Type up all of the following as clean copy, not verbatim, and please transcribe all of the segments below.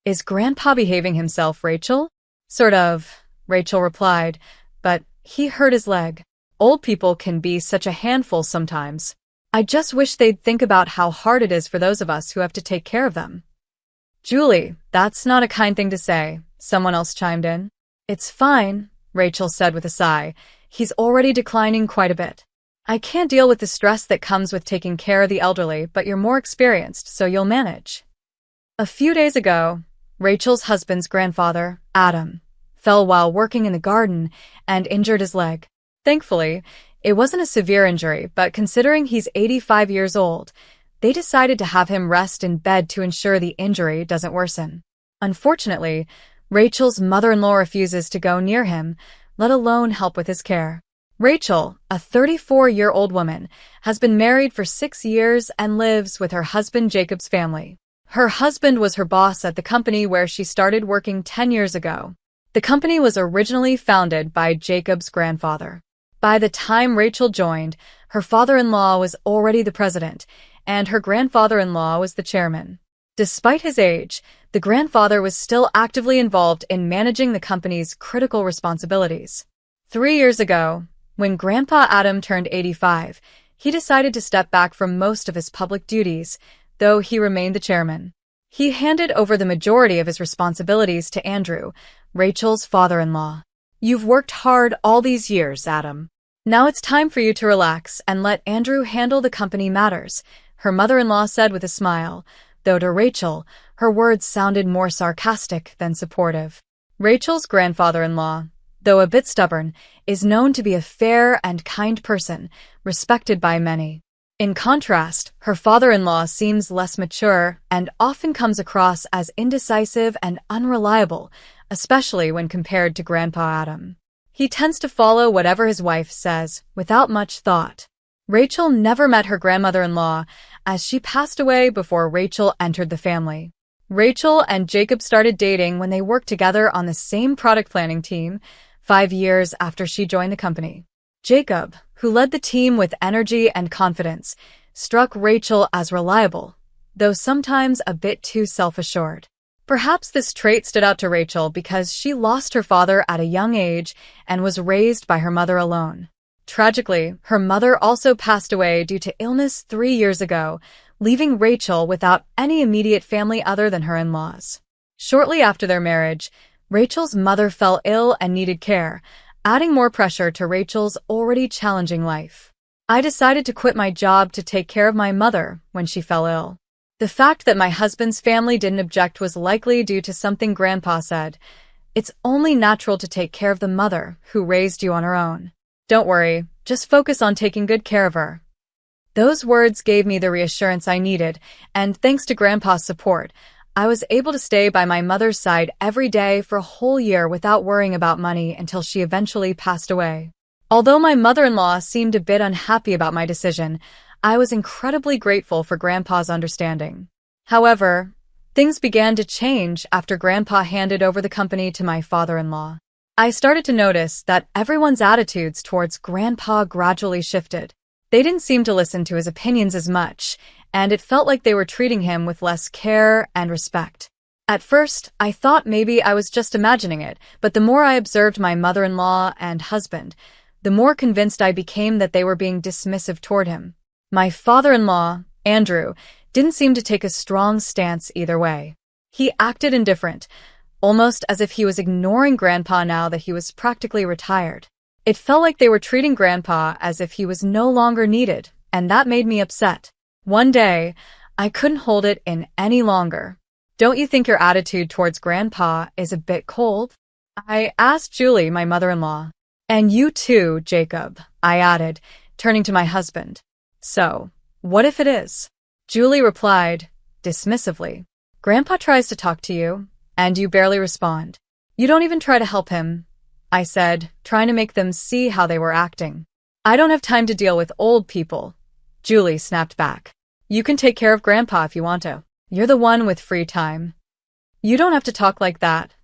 Is Grandpa behaving himself, Rachel? Sort of, Rachel replied, but he hurt his leg. Old people can be such a handful sometimes. I just wish they'd think about how hard it is for those of us who have to take care of them. Julie, that's not a kind thing to say, someone else chimed in. It's fine, Rachel said with a sigh. He's already declining quite a bit. I can't deal with the stress that comes with taking care of the elderly, but you're more experienced, so you'll manage. A few days ago, Rachel's husband's grandfather, Adam, fell while working in the garden and injured his leg. Thankfully, it wasn't a severe injury, but considering he's 85 years old, they decided to have him rest in bed to ensure the injury doesn't worsen. Unfortunately, Rachel's mother-in-law refuses to go near him, let alone help with his care. Rachel, a 34-year-old woman, has been married for 6 years and lives with her husband Jacob's family. Her husband was her boss at the company where she started working 10 years ago. The company was originally founded by Jacob's grandfather. By the time Rachel joined, her father-in-law was already the president, and her grandfather-in-law was the chairman. Despite his age, the grandfather was still actively involved in managing the company's critical responsibilities. 3 years ago, when Grandpa Adam turned 85, he decided to step back from most of his public duties, though he remained the chairman. He handed over the majority of his responsibilities to Andrew, Rachel's father-in-law. You've worked hard all these years, Adam. Now it's time for you to relax and let Andrew handle the company matters, her mother-in-law said with a smile, though to Rachel, her words sounded more sarcastic than supportive. Rachel's grandfather-in-law, though a bit stubborn, is known to be a fair and kind person, respected by many. In contrast, her father-in-law seems less mature and often comes across as indecisive and unreliable, especially when compared to Grandpa Adam. He tends to follow whatever his wife says, without much thought. Rachel never met her grandmother-in-law, as she passed away before Rachel entered the family. Rachel and Jacob started dating when they worked together on the same product planning team, 5 years after she joined the company. Jacob, who led the team with energy and confidence, struck Rachel as reliable, though sometimes a bit too self-assured. Perhaps this trait stood out to Rachel because she lost her father at a young age and was raised by her mother alone. Tragically, her mother also passed away due to illness 3 years ago, leaving Rachel without any immediate family other than her in-laws. Shortly after their marriage, Rachel's mother fell ill and needed care, adding more pressure to Rachel's already challenging life. I decided to quit my job to take care of my mother when she fell ill. The fact that my husband's family didn't object was likely due to something Grandpa said. It's only natural to take care of the mother who raised you on her own. Don't worry, just focus on taking good care of her. Those words gave me the reassurance I needed, and thanks to Grandpa's support, I was able to stay by my mother's side every day for a whole year without worrying about money until she eventually passed away. Although my mother-in-law seemed a bit unhappy about my decision, I was incredibly grateful for Grandpa's understanding. However, things began to change after Grandpa handed over the company to my father-in-law. I started to notice that everyone's attitudes towards Grandpa gradually shifted. They didn't seem to listen to his opinions as much, and it felt like they were treating him with less care and respect. At first, I thought maybe I was just imagining it, but the more I observed my mother-in-law and husband, the more convinced I became that they were being dismissive toward him. My father-in-law, Andrew, didn't seem to take a strong stance either way. He acted indifferent, almost as if he was ignoring Grandpa now that he was practically retired. It felt like they were treating Grandpa as if he was no longer needed, and that made me upset. One day, I couldn't hold it in any longer. Don't you think your attitude towards Grandpa is a bit cold? I asked Julie, my mother-in-law. And you too, Jacob, I added, turning to my husband. So, what if it is? Julie replied, dismissively. Grandpa tries to talk to you, and you barely respond. You don't even try to help him, I said, trying to make them see how they were acting. I don't have time to deal with old people, Julie snapped back. You can take care of Grandpa if you want to. You're the one with free time. You don't have to talk like that,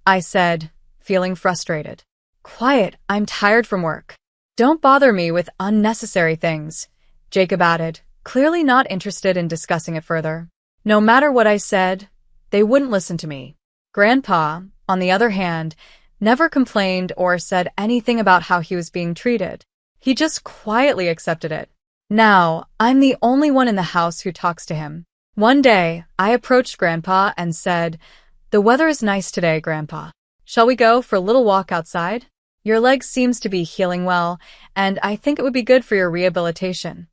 I said, feeling frustrated. Quiet, I'm tired from work. Don't bother me with unnecessary things, Jacob added, clearly not interested in discussing it further. No matter what I said, They wouldn't listen to me. Grandpa, on the other hand, never complained or said anything about how he was being treated. He just quietly accepted it. Now, I'm the only one in the house who talks to him. One day, I approached Grandpa and said, "The weather is nice today, Grandpa. Shall we go for a little walk outside? Your leg seems to be healing well, and I think it would be good for your rehabilitation."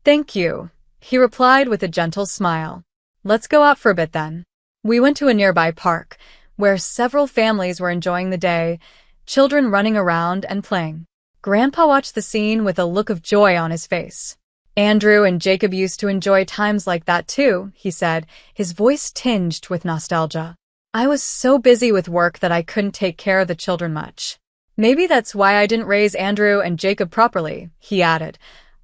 "Thank you," he replied with a gentle smile. "Let's go out for a bit then." We went to a nearby park, where several families were enjoying the day, children running around and playing. Grandpa watched the scene with a look of joy on his face. "Andrew and Jacob used to enjoy times like that too," he said, his voice tinged with nostalgia. "I was so busy with work that I couldn't take care of the children much. Maybe that's why I didn't raise Andrew and Jacob properly," he added,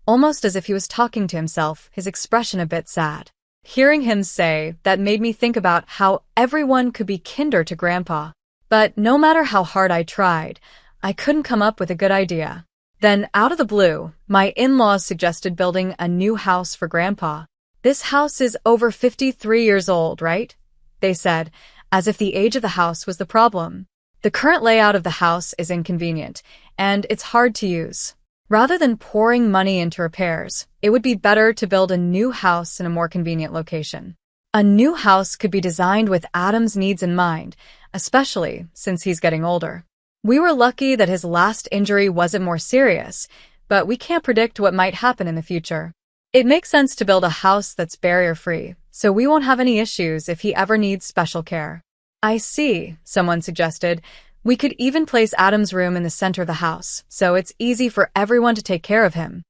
almost as if he was talking to himself, his expression a bit sad. Hearing him say that made me think about how everyone could be kinder to Grandpa. But no matter how hard I tried, I couldn't come up with a good idea. Then, out of the blue, my in-laws suggested building a new house for Grandpa. "This house is over 53 years old, right?" they said, as if the age of the house was the problem. "The current layout of the house is inconvenient, and it's hard to use. Rather than pouring money into repairs, it would be better to build a new house in a more convenient location." A new house could be designed with Adam's needs in mind, especially since he's getting older. We were lucky that his last injury wasn't more serious, but we can't predict what might happen in the future. It makes sense to build a house that's barrier-free, so we won't have any issues if he ever needs special care. "I see," someone suggested. "We could even place Adam's room in the center of the house, so it's easy for everyone to take care of him."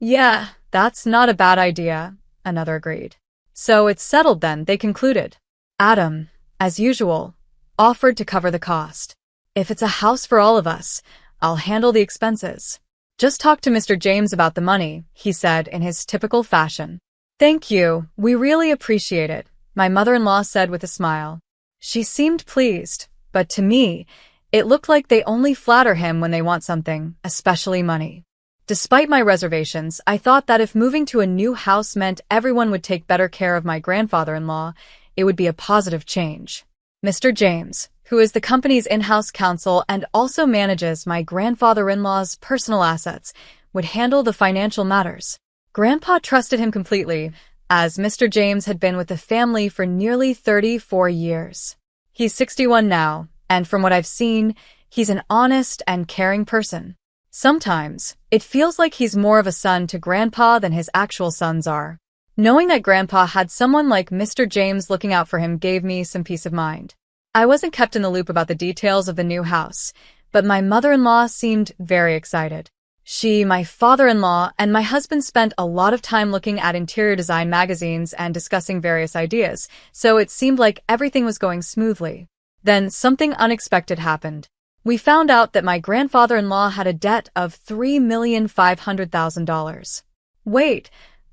"Yeah, that's not a bad idea," another agreed. "So it's settled then," they concluded. Adam, as usual, offered to cover the cost. "If it's a house for all of us, I'll handle the expenses. Just talk to Mr. James about the money," he said in his typical fashion. "Thank you, we really appreciate it," my mother-in-law said with a smile. She seemed pleased, but to me, it looked like they only flatter him when they want something, especially money. Despite my reservations, I thought that if moving to a new house meant everyone would take better care of my grandfather-in-law, it would be a positive change. Mr. James, who is the company's in-house counsel and also manages my grandfather-in-law's personal assets, would handle the financial matters. Grandpa trusted him completely, as Mr. James had been with the family for nearly 34 years. He's 61 now, and from what I've seen, he's an honest and caring person. Sometimes, it feels like he's more of a son to Grandpa than his actual sons are. Knowing that Grandpa had someone like Mr. James looking out for him gave me some peace of mind. I wasn't kept in the loop about the details of the new house, but my mother-in-law seemed very excited. She, my father-in-law, and my husband spent a lot of time looking at interior design magazines and discussing various ideas, so it seemed like everything was going smoothly. Then something unexpected happened. We found out that my grandfather-in-law had a debt of $3,500,000. Wait,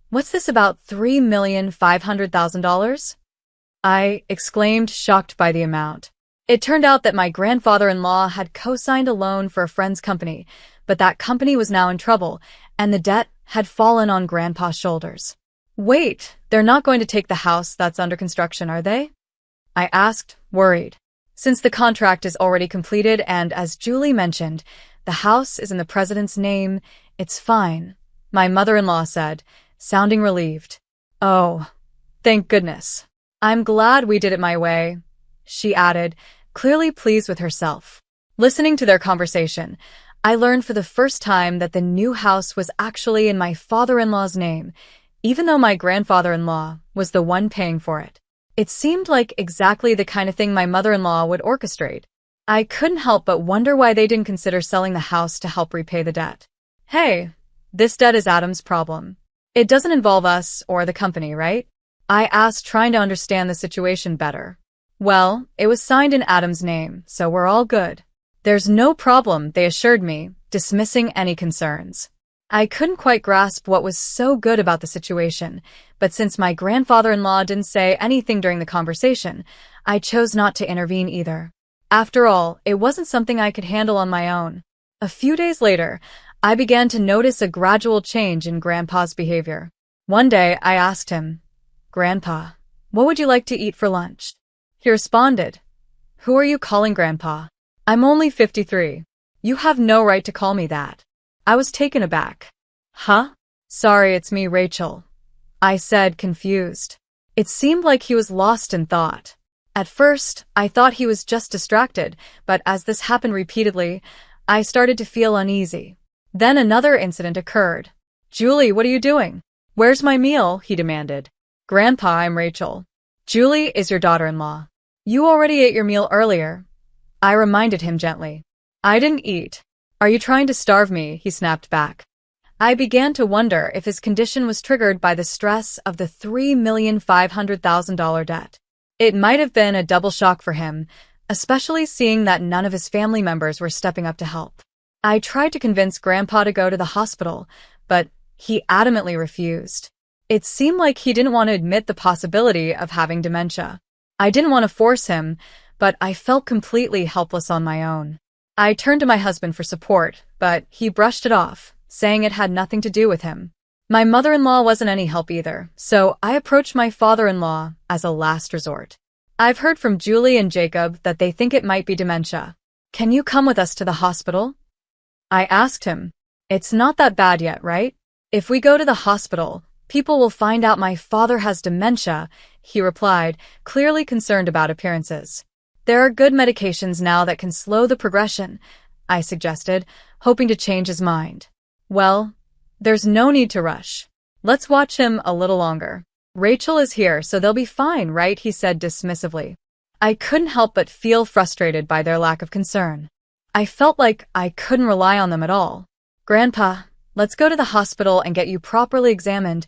what's this about $3,500,000? I exclaimed, shocked by the amount. It turned out that my grandfather-in-law had co-signed a loan for a friend's company, but that company was now in trouble, and the debt had fallen on Grandpa's shoulders. "Wait, they're not going to take the house that's under construction, are they?" I asked, worried. "Since the contract is already completed and, as Julie mentioned, the house is in the president's name, it's fine," my mother-in-law said, sounding relieved. "Oh, thank goodness. I'm glad we did it my way," she added, clearly pleased with herself. Listening to their conversation, I learned for the first time that the new house was actually in my father-in-law's name, even though my grandfather-in-law was the one paying for it. It seemed like exactly the kind of thing my mother-in-law would orchestrate. I couldn't help but wonder why they didn't consider selling the house to help repay the debt. "Hey, this debt is Adam's problem. It doesn't involve us or the company, right?" I asked, trying to understand the situation better. "Well, it was signed in Adam's name, so we're all good." "There's no problem," they assured me, dismissing any concerns. I couldn't quite grasp what was so good about the situation, but since my grandfather-in-law didn't say anything during the conversation, I chose not to intervene either. After all, it wasn't something I could handle on my own. A few days later, I began to notice a gradual change in Grandpa's behavior. One day, I asked him, "Grandpa, what would you like to eat for lunch?" He responded, "Who are you calling Grandpa? I'm only 53. You have no right to call me that." I was taken aback. "Huh? Sorry, it's me, Rachel," I said, confused. It seemed like he was lost in thought. At first, I thought he was just distracted, but as this happened repeatedly, I started to feel uneasy. Then another incident occurred. "Julie, what are you doing? Where's my meal?" he demanded. "Grandpa, I'm Rachel. Julie is your daughter-in-law. You already ate your meal earlier," I reminded him gently. "I didn't eat. Are you trying to starve me?" he snapped back. I began to wonder if his condition was triggered by the stress of the $3,500,000 debt. It might have been a double shock for him, especially seeing that none of his family members were stepping up to help. I tried to convince Grandpa to go to the hospital, but he adamantly refused. It seemed like he didn't want to admit the possibility of having dementia. I didn't want to force him, but I felt completely helpless on my own. I turned to my husband for support, but he brushed it off, saying it had nothing to do with him. My mother-in-law wasn't any help either, so I approached my father-in-law as a last resort. "I've heard from Julie and Jacob that they think it might be dementia. Can you come with us to the hospital?" I asked him. "It's not that bad yet, right? If we go to the hospital, people will find out my father has dementia," he replied, clearly concerned about appearances. "There are good medications now that can slow the progression," I suggested, hoping to change his mind. "Well, there's no need to rush. Let's watch him a little longer. Rachel is here, so they'll be fine, right?" he said dismissively. I couldn't help but feel frustrated by their lack of concern. I felt like I couldn't rely on them at all. "Grandpa, let's go to the hospital and get you properly examined,"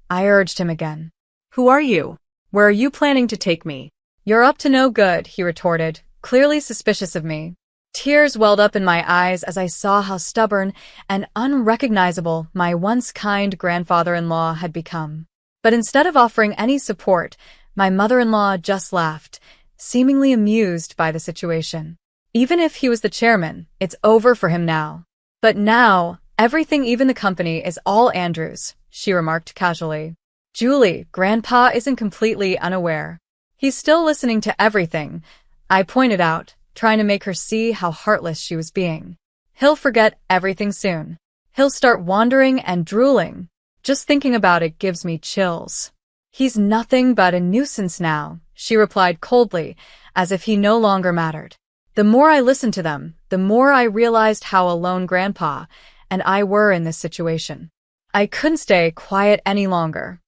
I urged him again. "Who are you? Where are you planning to take me?" "You're up to no good," he retorted, clearly suspicious of me. Tears welled up in my eyes as I saw how stubborn and unrecognizable my once kind grandfather-in-law had become. But instead of offering any support, my mother-in-law just laughed, seemingly amused by the situation. Even if he was the chairman, it's over for him now. "But now, everything, even the company, is all Andrew's," she remarked casually. "Julie, Grandpa isn't completely unaware. He's still listening to everything," I pointed out, trying to make her see how heartless she was being. "He'll forget everything soon. He'll start wandering and drooling. Just thinking about it gives me chills." "He's nothing but a nuisance now," she replied coldly, as if he no longer mattered. The more I listened to them, the more I realized how alone Grandpa and I were in this situation. I couldn't stay quiet any longer.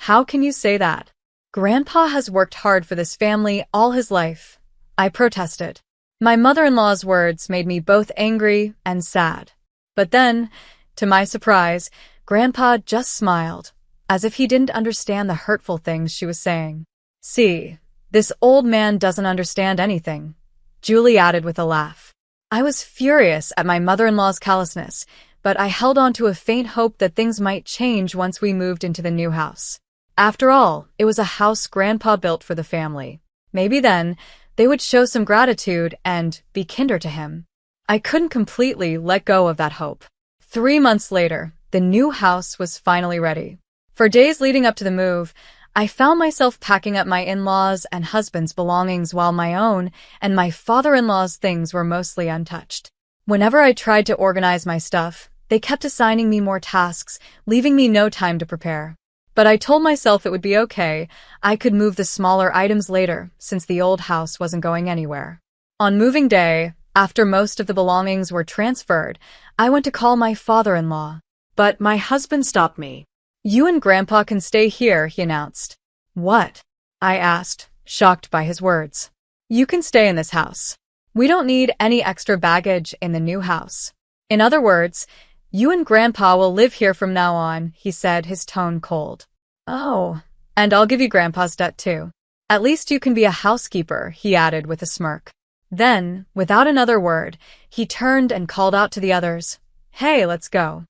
"How can you say that? Grandpa has worked hard for this family all his life," I protested. My mother-in-law's words made me both angry and sad. But then, to my surprise, Grandpa just smiled, as if he didn't understand the hurtful things she was saying. "See, this old man doesn't understand anything," Julie added with a laugh. I was furious at my mother-in-law's callousness, but I held on to a faint hope that things might change once we moved into the new house. After all, it was a house Grandpa built for the family. Maybe then, they would show some gratitude and be kinder to him. I couldn't completely let go of that hope. 3 months later, the new house was finally ready. For days leading up to the move, I found myself packing up my in-laws' and husband's belongings while my own and my father-in-law's things were mostly untouched. Whenever I tried to organize my stuff, they kept assigning me more tasks, leaving me no time to prepare. But I told myself it would be okay. I could move the smaller items later, since the old house wasn't going anywhere. On moving day, after most of the belongings were transferred, I went to call my father-in-law. But my husband stopped me. "You and Grandpa can stay here," he announced. "What?" I asked, shocked by his words. "You can stay in this house. We don't need any extra baggage in the new house. In other words, you and Grandpa will live here from now on," he said, his tone cold. "Oh, and I'll give you Grandpa's debt too. At least you can be a housekeeper," he added with a smirk. Then, without another word, he turned and called out to the others, "Hey, let's go."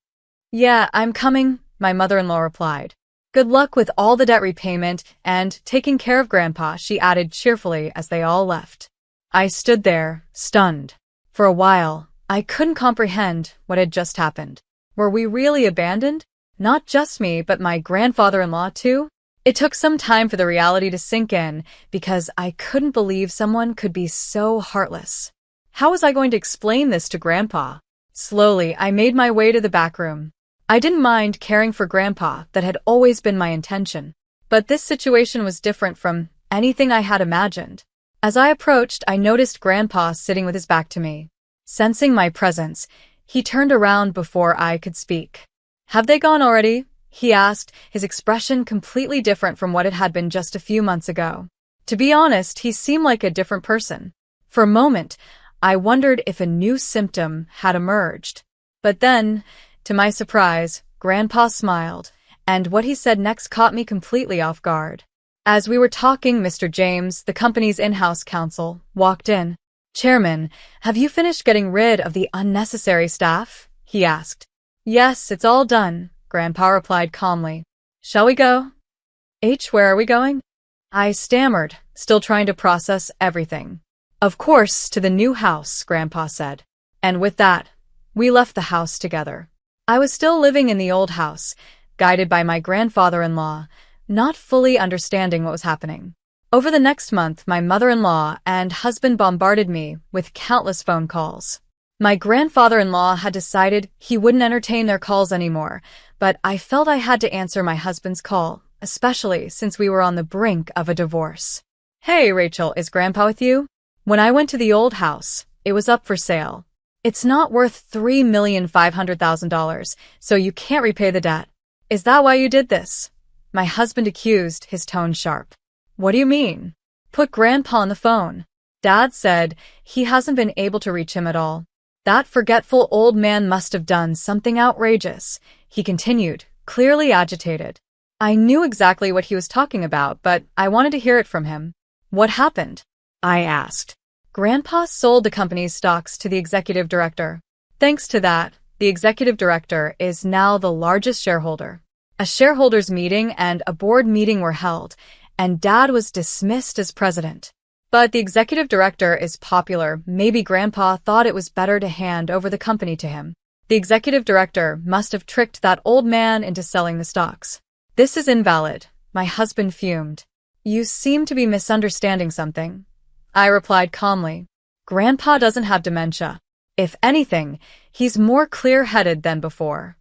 "Yeah, I'm coming," my mother-in-law replied. "Good luck with all the debt repayment and taking care of Grandpa," she added cheerfully as they all left. I stood there, stunned. For a while, I couldn't comprehend what had just happened. Were we really abandoned? Not just me, but my grandfather-in-law too? It took some time for the reality to sink in because I couldn't believe someone could be so heartless. How was I going to explain this to Grandpa? Slowly, I made my way to the back room. I didn't mind caring for Grandpa, that had always been my intention. But this situation was different from anything I had imagined. As I approached, I noticed Grandpa sitting with his back to me. Sensing my presence, he turned around before I could speak. "Have they gone already?" he asked, his expression completely different from what it had been just a few months ago. To be honest, he seemed like a different person. For a moment, I wondered if a new symptom had emerged. But then, to my surprise, Grandpa smiled, and what he said next caught me completely off guard. As we were talking, Mr. James, the company's in-house counsel, walked in. "Chairman, have you finished getting rid of the unnecessary staff?" he asked. "Yes, it's all done," Grandpa replied calmly. "Shall we go?" "Where are we going?" I stammered, still trying to process everything. "Of course, to the new house," Grandpa said. And with that, we left the house together. I was still living in the old house, guided by my grandfather-in-law, not fully understanding what was happening. Over the next month, my mother-in-law and husband bombarded me with countless phone calls. My grandfather-in-law had decided he wouldn't entertain their calls anymore, but I felt I had to answer my husband's call, especially since we were on the brink of a divorce. "Hey, Rachel, is Grandpa with you?" When I went to the old house, it was up for sale. "It's not worth $3,500,000, so you can't repay the debt." "Is that why you did this?" My husband accused, his tone sharp. "What do you mean?" "Put Grandpa on the phone. Dad said he hasn't been able to reach him at all. That forgetful old man must have done something outrageous," he continued, clearly agitated. I knew exactly what he was talking about, but I wanted to hear it from him. "What happened?" I asked. "Grandpa sold the company's stocks to the executive director. Thanks to that, the executive director is now the largest shareholder. A shareholders' meeting and a board meeting were held, and Dad was dismissed as president. But the executive director is popular. Maybe Grandpa thought it was better to hand over the company to him. The executive director must have tricked that old man into selling the stocks." "This is invalid," my husband fumed. "You seem to be misunderstanding something," I replied calmly. "Grandpa doesn't have dementia. If anything, he's more clear-headed than before."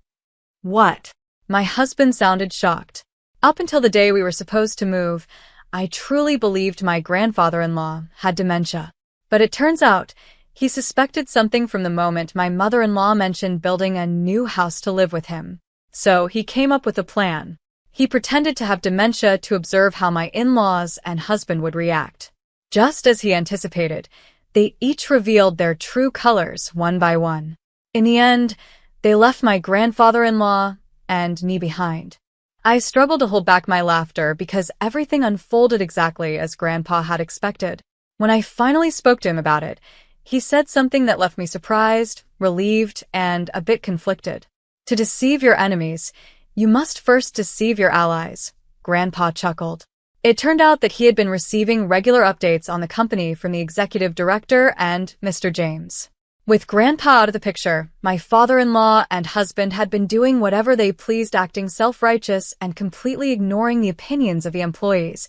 "What?" My husband sounded shocked. Up until the day we were supposed to move, I truly believed my grandfather-in-law had dementia. But it turns out, he suspected something from the moment my mother-in-law mentioned building a new house to live with him. So he came up with a plan. He pretended to have dementia to observe how my in-laws and husband would react. Just as he anticipated, they each revealed their true colors one by one. In the end, they left my grandfather-in-law and me behind. I struggled to hold back my laughter because everything unfolded exactly as Grandpa had expected. When I finally spoke to him about it, he said something that left me surprised, relieved, and a bit conflicted. "To deceive your enemies, you must first deceive your allies," Grandpa chuckled. It turned out that he had been receiving regular updates on the company from the executive director and Mr. James. With Grandpa out of the picture, my father-in-law and husband had been doing whatever they pleased, acting self-righteous and completely ignoring the opinions of the employees,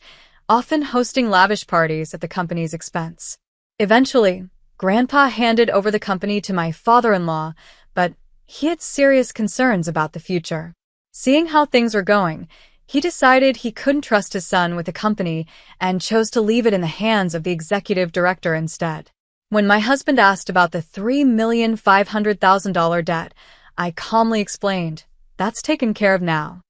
often hosting lavish parties at the company's expense. Eventually, Grandpa handed over the company to my father-in-law, but he had serious concerns about the future. Seeing how things were going, he decided he couldn't trust his son with the company and chose to leave it in the hands of the executive director instead. When my husband asked about the $3,500,000 debt, I calmly explained, "That's taken care of now."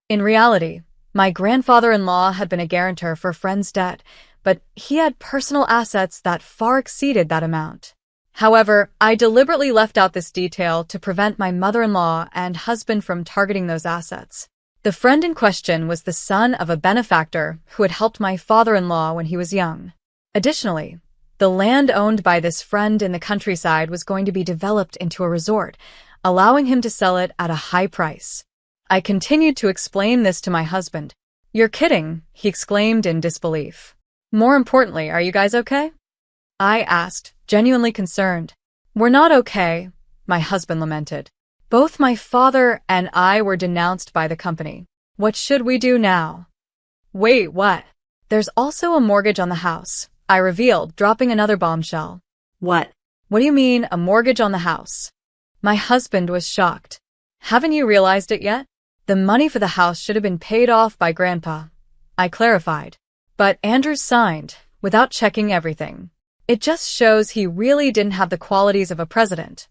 In reality, my grandfather-in-law had been a guarantor for a friend's debt, but he had personal assets that far exceeded that amount. However, I deliberately left out this detail to prevent my mother-in-law and husband from targeting those assets. The friend in question was the son of a benefactor who had helped my father-in-law when he was young. Additionally, the land owned by this friend in the countryside was going to be developed into a resort, allowing him to sell it at a high price. I continued to explain this to my husband. "You're kidding," he exclaimed in disbelief. "More importantly, are you guys okay?" I asked, genuinely concerned. "We're not okay," my husband lamented. "Both my father and I were denounced by the company. What should we do now?" Wait, what? There's also a mortgage on the house, I revealed, dropping another bombshell. What? What do you mean, a mortgage on the house? My husband was shocked. Haven't you realized it yet? The money for the house should have been paid off by Grandpa, I clarified. But Andrews signed, without checking everything. It just shows he really didn't have the qualities of a president.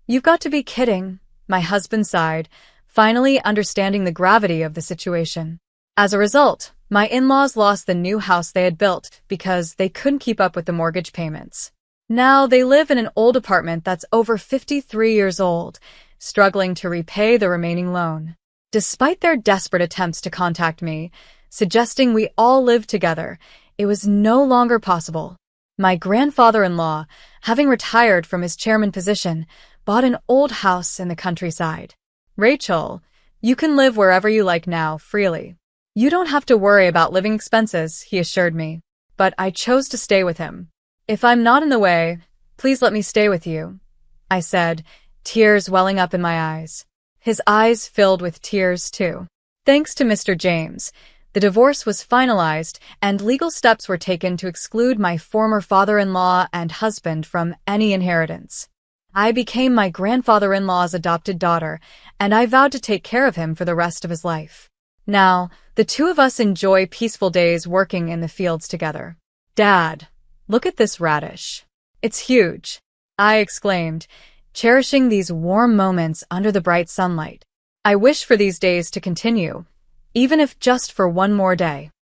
You've got to be kidding, my husband sighed, finally understanding the gravity of the situation. As a result, my in-laws lost the new house they had built because they couldn't keep up with the mortgage payments. Now they live in an old apartment that's over 53 years old, struggling to repay the remaining loan. Despite their desperate attempts to contact me, suggesting we all live together, it was no longer possible. My grandfather-in-law, having retired from his chairman position, bought an old house in the countryside. Rachel, you can live wherever you like now, freely. You don't have to worry about living expenses, he assured me. But I chose to stay with him. If I'm not in the way, please let me stay with you, I said, tears welling up in my eyes. His eyes filled with tears, too. Thanks to Mr. James, the divorce was finalized and legal steps were taken to exclude my former father-in-law and husband from any inheritance. I became my grandfather-in-law's adopted daughter, and I vowed to take care of him for the rest of his life. Now, the two of us enjoy peaceful days working in the fields together. Dad, look at this radish. It's huge, I exclaimed, cherishing these warm moments under the bright sunlight. I wish for these days to continue, even if just for one more day.